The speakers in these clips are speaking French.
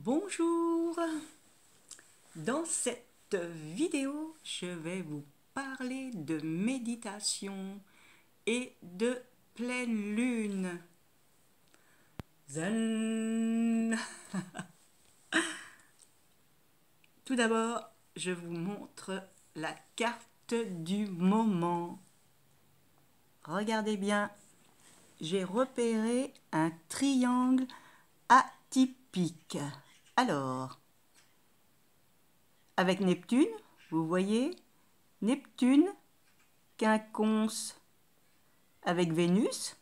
Bonjour. Dans cette vidéo, je vais vous parler de méditation et de pleine lune. Zen. Tout d'abord, je vous montre la carte du moment. Regardez bien, j'ai repéré un triangle atypique. Alors, avec Neptune, vous voyez, Neptune, quinconce avec Vénus,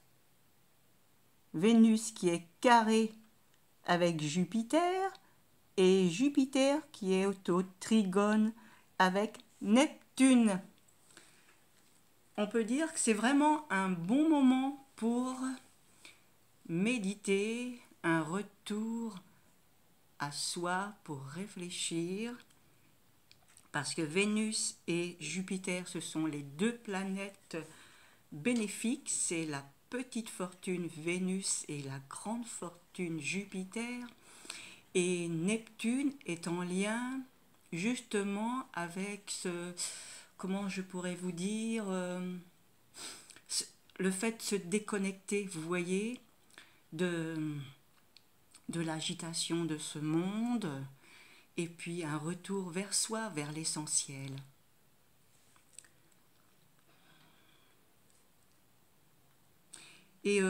Vénus qui est carré avec Jupiter, et Jupiter qui est au trigone avec Neptune. On peut dire que c'est vraiment un bon moment pour méditer, un retour à soi pour réfléchir, parce que Vénus et Jupiter, ce sont les deux planètes bénéfiques, c'est la petite fortune Vénus et la grande fortune Jupiter, et Neptune est en lien justement avec ce, comment je pourrais vous dire, le fait de se déconnecter, vous voyez, de l'agitation de ce monde, et puis un retour vers soi, vers l'essentiel. Et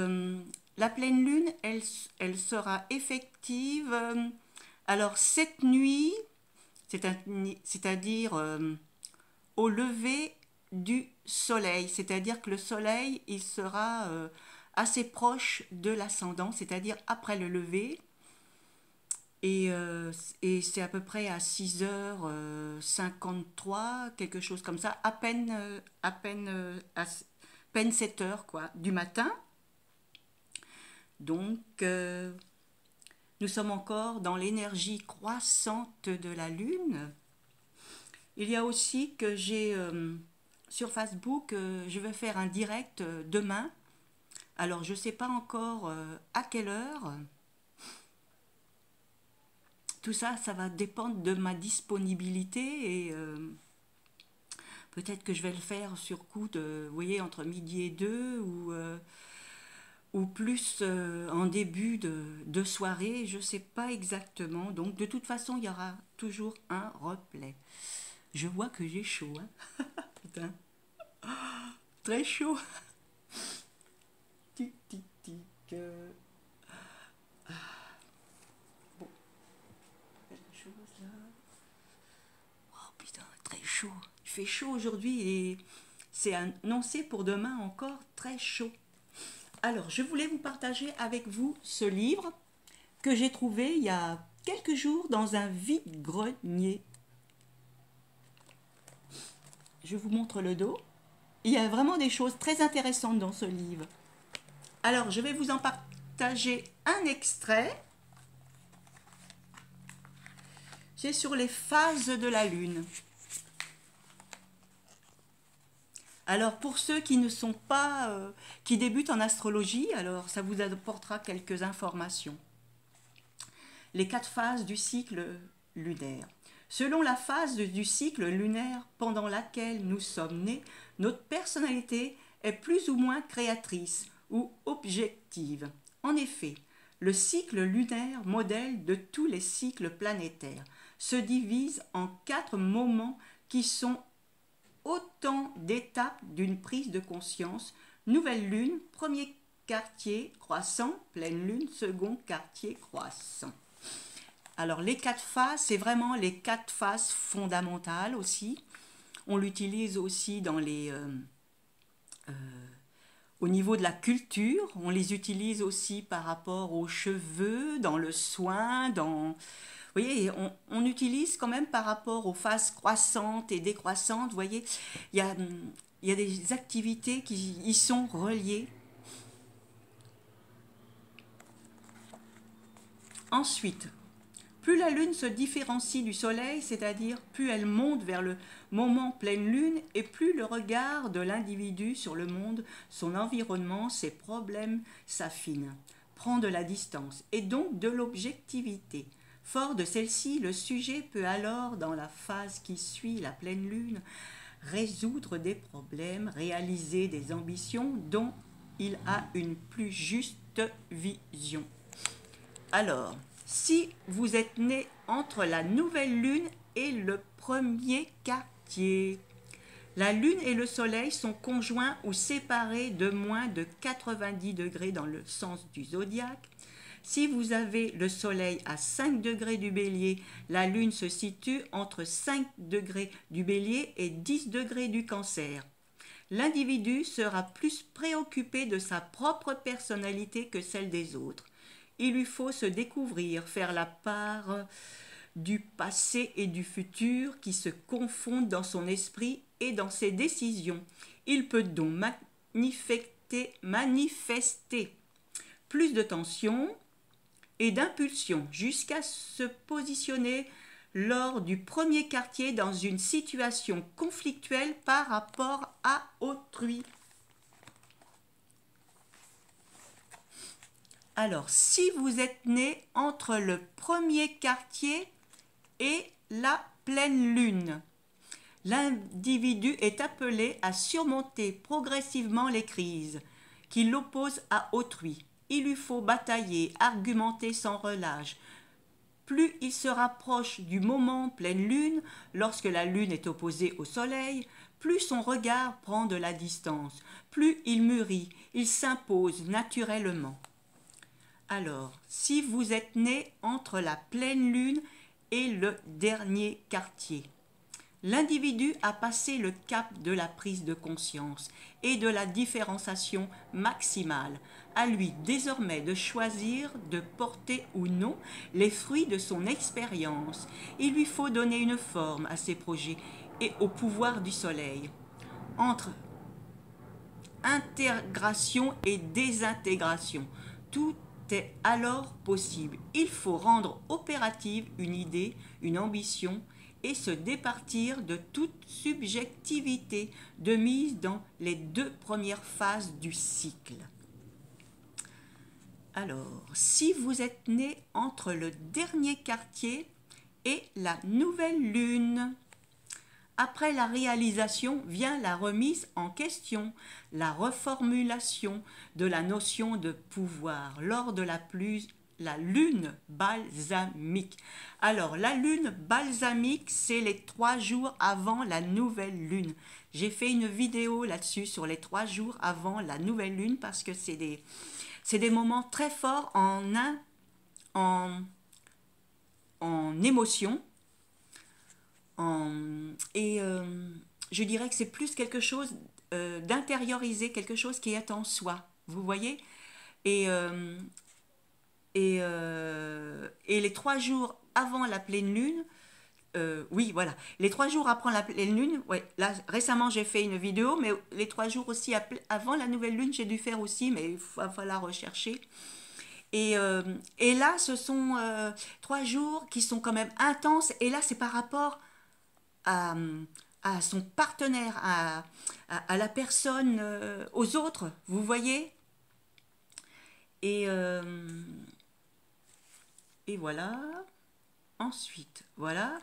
la pleine lune, elle sera effective, alors cette nuit, c'est-à-dire au lever du soleil, c'est-à-dire que le soleil, il sera assez proche de l'ascendant, c'est-à-dire après le lever, et c'est à peu près à 6h53, quelque chose comme ça, à peine 7 heures quoi, du matin. Donc, nous sommes encore dans l'énergie croissante de la Lune. Il y a aussi que j'ai sur Facebook, je vais faire un direct demain. Alors, je ne sais pas encore à quelle heure. Tout ça, ça va dépendre de ma disponibilité et peut-être que je vais le faire sur coup de, vous voyez, entre midi et 2 ou plus en début de soirée, je ne sais pas exactement. Donc de toute façon, il y aura toujours un replay. Je vois que j'ai chaud, hein. Putain, très chaud. Tic, tic, tic. Bon, quelque chose là. Oh putain, très chaud. Il fait chaud aujourd'hui et c'est annoncé pour demain encore très chaud. Alors, je voulais vous partager avec vous ce livre que j'ai trouvé il y a quelques jours dans un vide-grenier. Je vous montre le dos. Il y a vraiment des choses très intéressantes dans ce livre. Alors, je vais vous en partager un extrait. C'est sur les phases de la Lune. Alors, pour ceux qui ne sont pas, qui débutent en astrologie, alors ça vous apportera quelques informations. Les 4 phases du cycle lunaire. Selon la phase du cycle lunaire pendant laquelle nous sommes nés, notre personnalité est plus ou moins créatrice ou objective. En effet, le cycle lunaire, modèle de tous les cycles planétaires, se divise en 4 moments qui sont autant d'étapes d'une prise de conscience. Nouvelle lune, premier quartier croissant, pleine lune, second quartier croissant. Alors les 4 phases, c'est vraiment les 4 phases fondamentales aussi. On l'utilise aussi dans au niveau de la culture. On les utilise aussi par rapport aux cheveux, dans le soin, dans... Vous voyez, on utilise quand même par rapport aux phases croissantes et décroissantes. Vous voyez, il y a des activités qui y sont reliées. Ensuite, plus la Lune se différencie du Soleil, c'est-à-dire plus elle monte vers le moment pleine Lune, et plus le regard de l'individu sur le monde, son environnement, ses problèmes s'affine, prend de la distance et donc de l'objectivité. Fort de celle-ci, le sujet peut alors, dans la phase qui suit la pleine lune, résoudre des problèmes, réaliser des ambitions dont il a une plus juste vision. Alors, si vous êtes né entre la nouvelle lune et le premier quartier, la lune et le soleil sont conjoints ou séparés de moins de 90 degrés dans le sens du zodiaque. Si vous avez le soleil à 5 degrés du bélier, la lune se situe entre 5 degrés du bélier et 10 degrés du cancer. L'individu sera plus préoccupé de sa propre personnalité que celle des autres. Il lui faut se découvrir, faire la part du passé et du futur qui se confondent dans son esprit et dans ses décisions. Il peut donc manifester plus de tension et d'impulsion jusqu'à se positionner lors du premier quartier dans une situation conflictuelle par rapport à autrui. Alors, si vous êtes né entre le premier quartier et la pleine lune, l'individu est appelé à surmonter progressivement les crises qui l'opposent à autrui. Il lui faut batailler, argumenter sans relâche. Plus il se rapproche du moment pleine lune, lorsque la lune est opposée au soleil, plus son regard prend de la distance, plus il mûrit, il s'impose naturellement. Alors, si vous êtes né entre la pleine lune et le dernier quartier, l'individu a passé le cap de la prise de conscience et de la différenciation maximale. À lui désormais de choisir de porter ou non les fruits de son expérience. Il lui faut donner une forme à ses projets et au pouvoir du soleil. Entre intégration et désintégration, tout est alors possible. Il faut rendre opérative une idée, une ambition et se départir de toute subjectivité de mise dans les 2 premières phases du cycle. Alors, si vous êtes né entre le dernier quartier et la nouvelle lune, après la réalisation vient la remise en question, la reformulation de la notion de pouvoir lors de la lune balsamique. Alors, la lune balsamique, c'est les 3 jours avant la nouvelle lune. J'ai fait une vidéo là-dessus sur les 3 jours avant la nouvelle lune parce que c'est des moments très forts en émotion. Je dirais que c'est plus quelque chose d'intérioriser, quelque chose qui est en soi, vous voyez, et les 3 jours avant la pleine lune, oui, voilà, les 3 jours après la pleine lune, ouais, là récemment j'ai fait une vidéo, mais les 3 jours aussi avant la nouvelle lune j'ai dû faire aussi, mais il va falloir rechercher. Et là, ce sont 3 jours qui sont quand même intenses. Et là, c'est par rapport à, à son partenaire, à la personne, aux autres, vous voyez. Et voilà. Ensuite, voilà.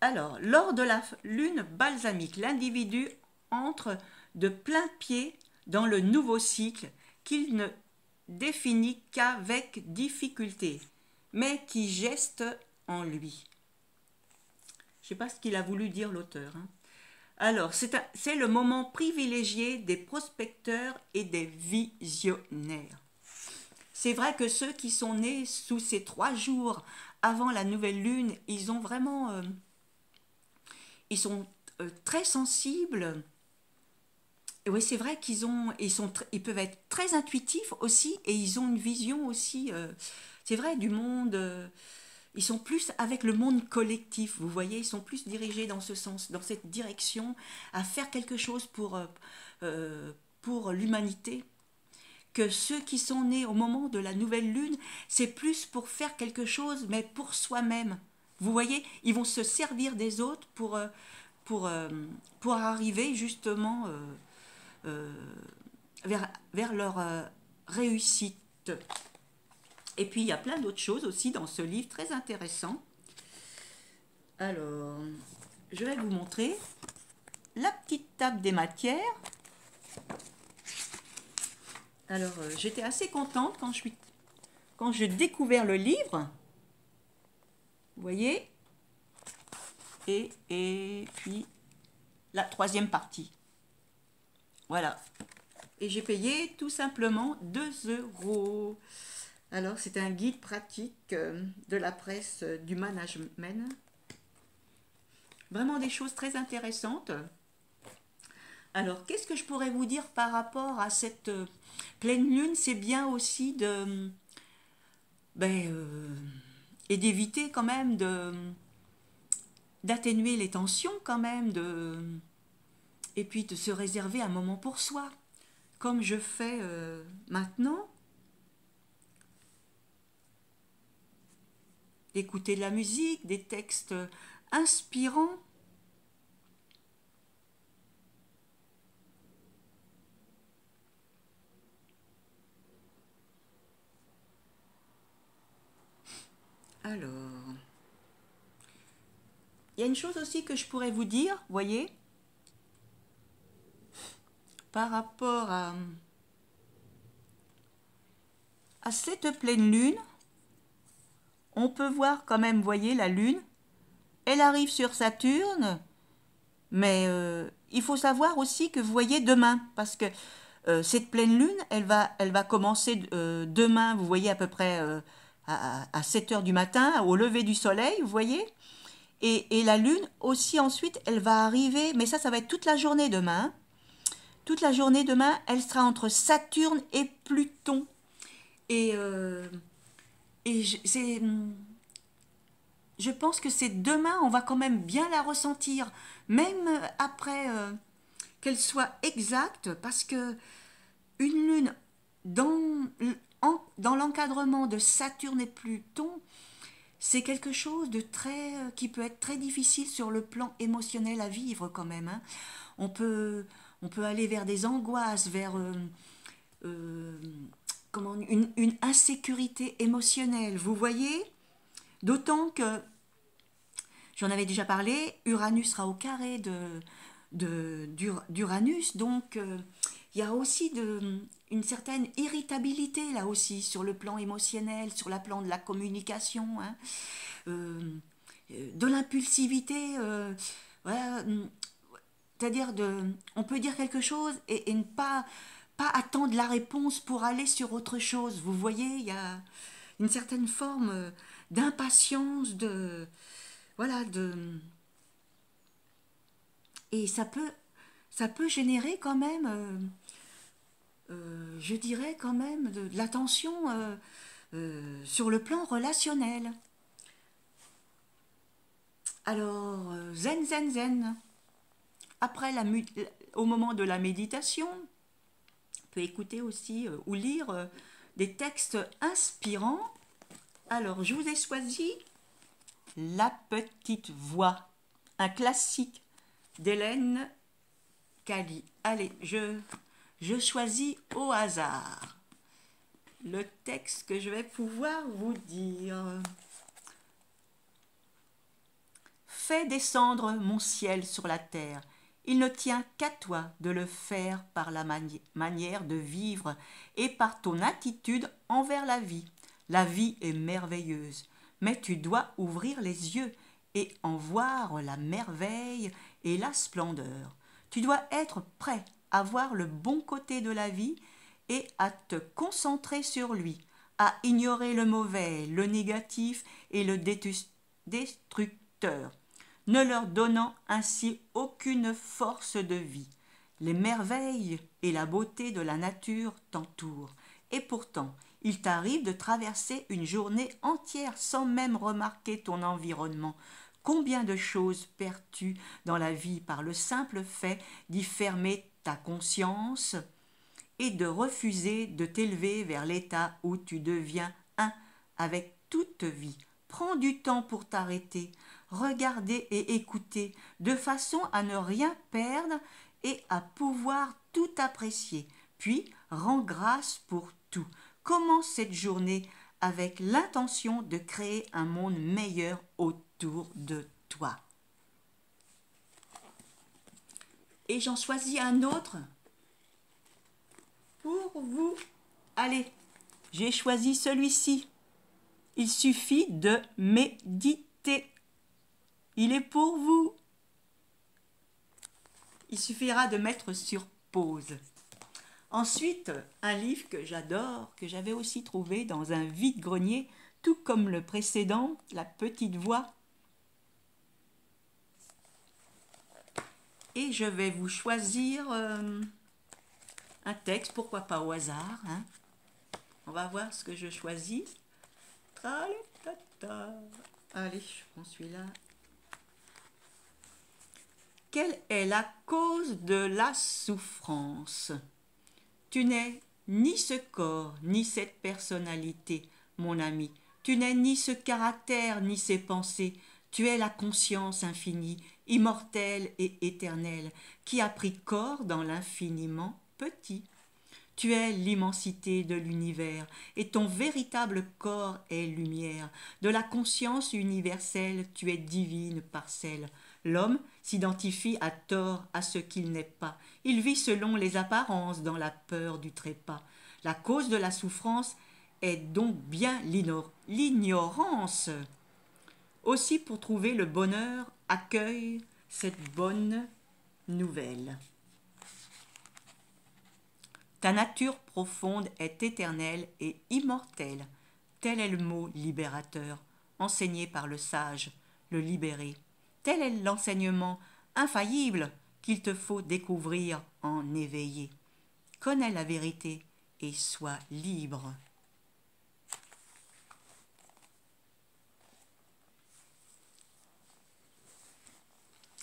Alors, lors de la lune balsamique, l'individu entre de plein pied dans le nouveau cycle qu'il ne définit qu'avec difficulté, mais qui geste en lui. Je ne sais pas ce qu'il a voulu dire l'auteur. Alors, c'est le moment privilégié des prospecteurs et des visionnaires. C'est vrai que ceux qui sont nés sous ces 3 jours avant la nouvelle lune, ils ont vraiment... ils sont très sensibles. Et oui, c'est vrai ils peuvent être très intuitifs aussi et ils ont une vision aussi, c'est vrai, du monde. Ils sont plus avec le monde collectif, vous voyez, ils sont plus dirigés dans ce sens, dans cette direction, à faire quelque chose pour l'humanité. Que ceux qui sont nés au moment de la nouvelle lune, c'est plus pour faire quelque chose, mais pour soi-même. Vous voyez, ils vont se servir des autres pour arriver justement vers leur réussite. Et puis il y a plein d'autres choses aussi dans ce livre très intéressant. Alors, je vais vous montrer la petite table des matières. Alors, j'étais assez contente quand j'ai découvert le livre. Vous voyez? Et puis la troisième partie. Voilà. Et j'ai payé tout simplement 2 €. Alors, c'est un guide pratique de la presse du management. Vraiment des choses très intéressantes. Alors, qu'est-ce que je pourrais vous dire par rapport à cette pleine lune? C'est bien aussi et d'éviter quand même d'atténuer les tensions quand même, et puis de se réserver un moment pour soi, comme je fais maintenant. D'écouter de la musique, des textes inspirants. Alors, il y a une chose aussi que je pourrais vous dire, voyez, par rapport à cette pleine lune. On peut voir quand même, voyez, la lune, elle arrive sur Saturne, mais il faut savoir aussi que vous voyez demain, parce que cette pleine lune, elle va commencer demain, vous voyez à peu près à 7 heures du matin, au lever du soleil, vous voyez, et la lune aussi ensuite, elle va arriver, mais ça va être toute la journée demain. Toute la journée demain, elle sera entre Saturne et Pluton. Et, je pense que c'est demain, on va quand même bien la ressentir, même après qu'elle soit exacte, parce que une lune dans l'encadrement de Saturne et Pluton, c'est quelque chose de très qui peut être très difficile sur le plan émotionnel à vivre quand même. Hein. On peut aller vers des angoisses, vers une insécurité émotionnelle. Vous voyez, d'autant que j'en avais déjà parlé, Uranus sera au carré d'Uranus, donc il y a aussi une certaine irritabilité là aussi sur le plan émotionnel, sur le plan de la communication, hein, de l'impulsivité, voilà, c'est-à-dire on peut dire quelque chose et ne pas attendre la réponse pour aller sur autre chose. Vous voyez, il y a une certaine forme d'impatience, voilà, et ça peut générer quand même, je dirais quand même, de la tension sur le plan relationnel. Alors, zen, zen, zen. Après, au moment de la méditation, on peut écouter aussi ou lire des textes inspirants. Alors, je vous ai choisi La petite voix, un classique d'Hélène Cali. Allez, je choisis au hasard le texte que je vais pouvoir vous dire. Fais descendre mon ciel sur la terre. Il ne tient qu'à toi de le faire par la manière de vivre et par ton attitude envers la vie. La vie est merveilleuse, mais tu dois ouvrir les yeux et en voir la merveille et la splendeur. Tu dois être prêt à voir le bon côté de la vie et à te concentrer sur lui, à ignorer le mauvais, le négatif et le destructeur, ne leur donnant ainsi aucune force de vie. Les merveilles et la beauté de la nature t'entourent, et pourtant il t'arrive de traverser une journée entière sans même remarquer ton environnement. Combien de choses perds-tu dans la vie par le simple fait d'y fermer ta conscience et de refuser de t'élever vers l'état où tu deviens un avec toute vie. Prends du temps pour t'arrêter, regarder et écouter, de façon à ne rien perdre et à pouvoir tout apprécier. Puis, rends grâce pour tout. Commence cette journée avec l'intention de créer un monde meilleur autour de toi. Et j'en choisis un autre pour vous. Allez, j'ai choisi celui-ci. Il suffit de méditer. Il est pour vous. Il suffira de mettre sur pause. Ensuite, un livre que j'adore, que j'avais aussi trouvé dans un vide-grenier, tout comme le précédent, La Petite Voix. Et je vais vous choisir un texte, pourquoi pas au hasard. Hein. On va voir ce que je choisis. Allez, je prends celui-là. Quelle est la cause de la souffrance? Tu n'es ni ce corps, ni cette personnalité, mon ami. Tu n'es ni ce caractère, ni ces pensées. Tu es la conscience infinie, immortelle et éternelle, qui a pris corps dans l'infiniment petit. Tu es l'immensité de l'univers, et ton véritable corps est lumière. De la conscience universelle, tu es divine parcelle. L'homme s'identifie à tort à ce qu'il n'est pas. Il vit selon les apparences dans la peur du trépas. La cause de la souffrance est donc bien l'ignorance. Aussi, pour trouver le bonheur, accueille cette bonne nouvelle. Ta nature profonde est éternelle et immortelle. Tel est le mot libérateur, enseigné par le sage, le libéré. Tel est l'enseignement infaillible qu'il te faut découvrir en éveillé. Connais la vérité et sois libre.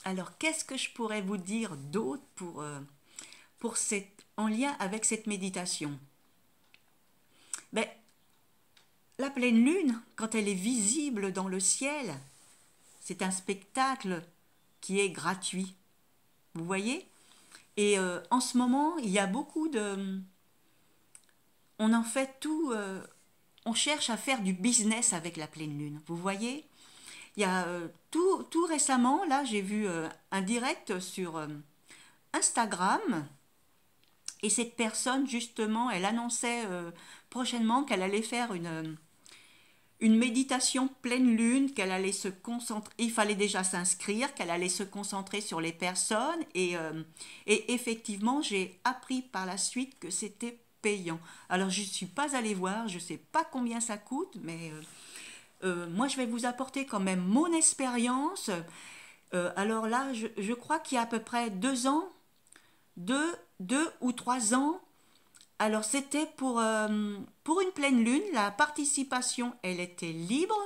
Alors, qu'est-ce que je pourrais vous dire d'autre en lien avec cette méditation? La pleine lune, quand elle est visible dans le ciel, c'est un spectacle qui est gratuit. Vous voyez? Et en ce moment, il y a beaucoup de... On en fait tout... on cherche à faire du business avec la pleine lune. Vous voyez? Il y a tout récemment, là, j'ai vu un direct sur Instagram. Et cette personne, justement, elle annonçait prochainement qu'elle allait faire une méditation pleine lune, qu'elle allait se concentrer, il fallait déjà s'inscrire, qu'elle allait se concentrer sur les personnes. Et effectivement, j'ai appris par la suite que c'était payant. Alors, je ne suis pas allée voir, je ne sais pas combien ça coûte, mais moi, je vais vous apporter quand même mon expérience. Alors là, je crois qu'il y a à peu près 2 ans, 2 ou 3 ans. Alors c'était pour une pleine lune, la participation elle était libre,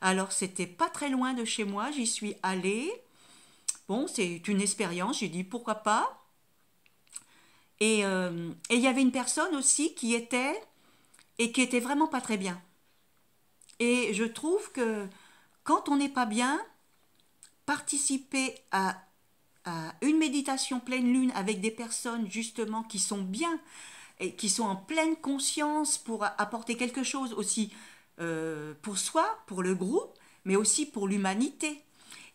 alors c'était pas très loin de chez moi, j'y suis allée, bon c'est une expérience, j'ai dit pourquoi pas, et il y avait une personne aussi qui était vraiment pas très bien, et je trouve que quand on n'est pas bien, participer à une méditation pleine lune avec des personnes justement qui sont bien et qui sont en pleine conscience pour apporter quelque chose aussi pour soi, pour le groupe, mais aussi pour l'humanité.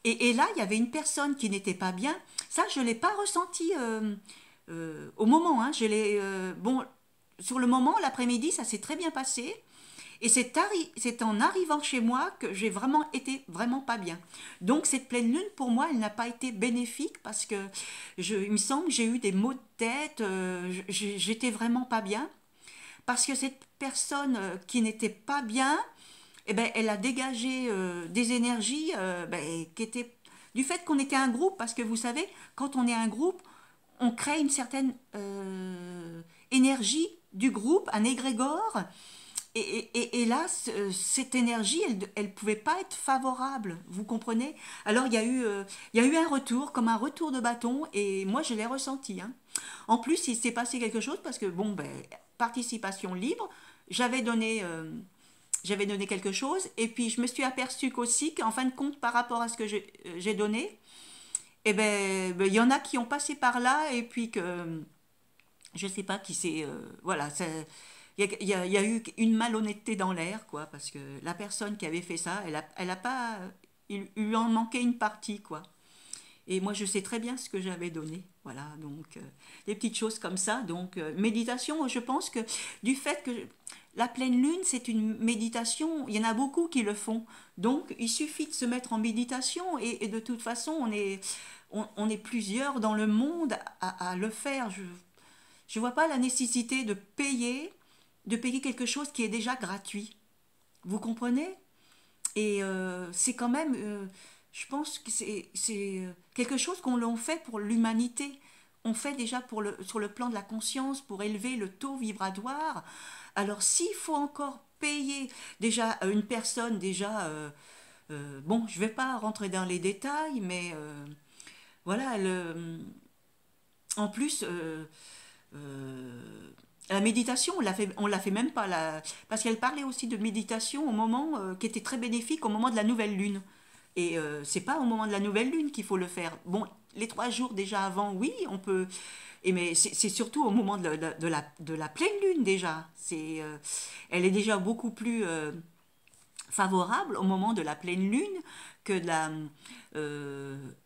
Et là, il y avait une personne qui n'était pas bien. Ça, je ne l'ai pas ressenti au moment. Hein. Bon, sur le moment, l'après-midi, ça s'est très bien passé. Et c'est en arrivant chez moi que j'ai vraiment été vraiment pas bien. Donc cette pleine lune, pour moi, elle n'a pas été bénéfique parce que il me semble que j'ai eu des maux de tête, j'étais vraiment pas bien. Parce que cette personne qui n'était pas bien, eh ben, elle a dégagé des énergies qui étaient du fait qu'on était un groupe. Parce que vous savez, quand on est un groupe, on crée une certaine énergie du groupe, un égrégore. Et là, cette énergie, elle ne pouvait pas être favorable, vous comprenez? Alors, il y a eu un retour, comme un retour de bâton, et moi, je l'ai ressenti. Hein. En plus, il s'est passé quelque chose, parce que, bon, participation libre, j'avais donné quelque chose, et puis je me suis aperçue qu'aussi, qu'en fin de compte, par rapport à ce que j'ai donné, eh il y en a qui ont passé par là, et puis que, je ne sais pas qui c'est, voilà, il y a eu une malhonnêteté dans l'air, quoi, parce que la personne qui avait fait ça, elle a pas, il lui en manquait une partie, quoi. Et moi, je sais très bien ce que j'avais donné. Voilà, donc des petites choses comme ça. Donc, méditation, je pense que du fait que la pleine lune, c'est une méditation, il y en a beaucoup qui le font. Donc, il suffit de se mettre en méditation et de toute façon, on est plusieurs dans le monde à le faire. Je ne vois pas la nécessité de payer quelque chose qui est déjà gratuit. Vous comprenez? Et c'est quand même, je pense que c'est quelque chose qu'on l'on fait pour l'humanité. On fait déjà sur le plan de la conscience pour élever le taux vibratoire. Alors s'il faut encore payer déjà une personne, déjà, bon, je ne vais pas rentrer dans les détails, mais voilà, en plus, la méditation, on l'a fait même pas, parce qu'elle parlait aussi de méditation au moment qui était très bénéfique au moment de la nouvelle lune. Et c'est pas au moment de la nouvelle lune qu'il faut le faire. Bon, les 3 jours déjà avant, oui, on peut. Mais c'est surtout au moment de la pleine lune déjà. Elle est déjà beaucoup plus favorable au moment de la pleine lune que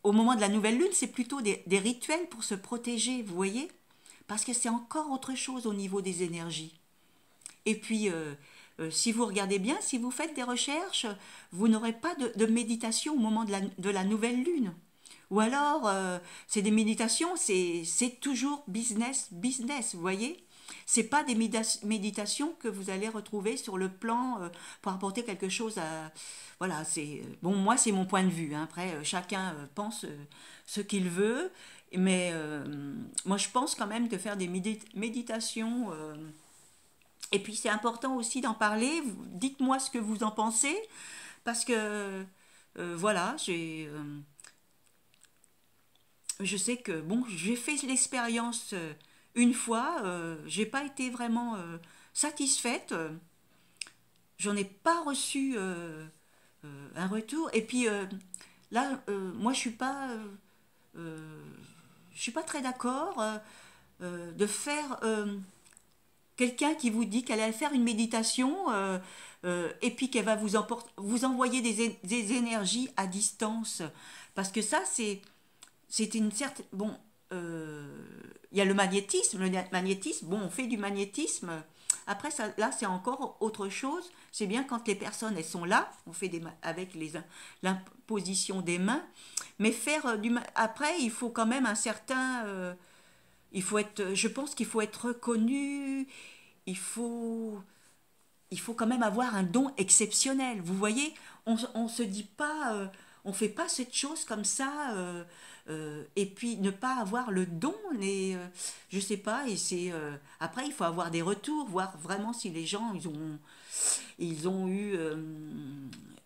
au moment de la nouvelle lune. C'est plutôt des rituels pour se protéger, vous voyez? Parce que c'est encore autre chose au niveau des énergies. Et puis, si vous regardez bien, si vous faites des recherches, vous n'aurez pas de méditation au moment de la nouvelle lune. Ou alors, c'est des méditations, c'est toujours business, business, vous voyez? C'est pas des méditations que vous allez retrouver sur le plan pour apporter quelque chose à. Voilà, c'est. Bon, moi, c'est mon point de vue, hein. Après, chacun pense ce qu'il veut. Mais moi, je pense quand même de faire des méditations. Et puis, c'est important aussi d'en parler. Dites-moi ce que vous en pensez. Parce que, voilà, je sais que, bon, j'ai fait l'expérience une fois. J'ai pas été vraiment satisfaite. J'en ai pas reçu un retour. Et puis, là, moi, euh, je suis pas très d'accord de faire quelqu'un qui vous dit qu'elle allait faire une méditation et puis qu'elle va vous envoyer des énergies à distance. Parce que ça, c'est une certaine. Bon, il y a le magnétisme. Le magnétisme, bon, on fait du magnétisme. Après, ça, là, c'est encore autre chose. C'est bien quand les personnes, elles sont là, on fait avec l'imposition des mains. Mais faire après, il faut quand même un certain. Je pense qu'il faut être reconnu. Il faut, il faut quand même avoir un don exceptionnel. Vous voyez, on se dit pas, on fait pas cette chose comme ça, et puis ne pas avoir le don, je sais pas. Et après, il faut avoir des retours, voir vraiment si les gens ils ont eu,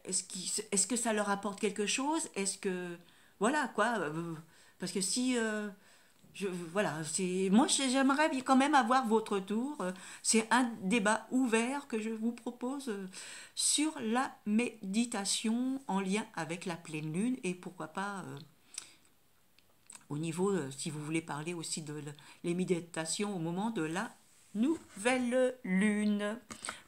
est-ce que ça leur apporte quelque chose, est-ce que, voilà quoi, parce que si voilà, moi j'aimerais quand même avoir votre tour. C'est un débat ouvert que je vous propose sur la méditation en lien avec la pleine lune et pourquoi pas au niveau, si vous voulez parler aussi de les méditations au moment de la nouvelle lune.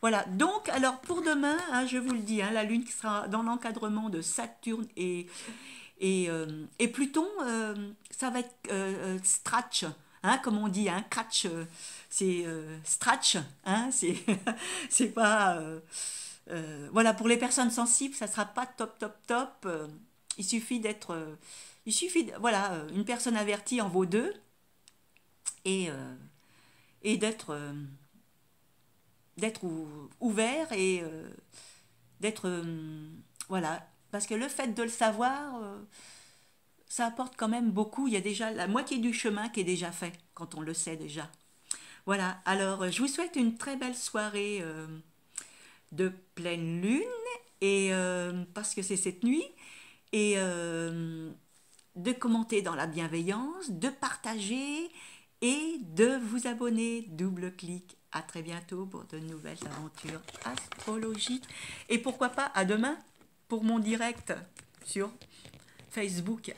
Voilà, donc alors pour demain, hein, je vous le dis, hein, la lune qui sera dans l'encadrement de Saturne et Pluton, ça va être stretch, hein, comme on dit, hein, catch, c'est stretch, hein, c'est pas. Voilà, pour les personnes sensibles, ça sera pas top, top, top. Il suffit d'être. Voilà, une personne avertie en vaut deux et, d'être ouvert et d'être. Voilà, parce que le fait de le savoir, ça apporte quand même beaucoup. Il y a déjà la moitié du chemin qui est déjà fait quand on le sait déjà. Voilà, alors je vous souhaite une très belle soirée de pleine lune, et parce que c'est cette nuit, et de commenter dans la bienveillance, de partager et de vous abonner. Double clic. À très bientôt pour de nouvelles aventures astrologiques. Et pourquoi pas à demain pour mon direct sur Facebook.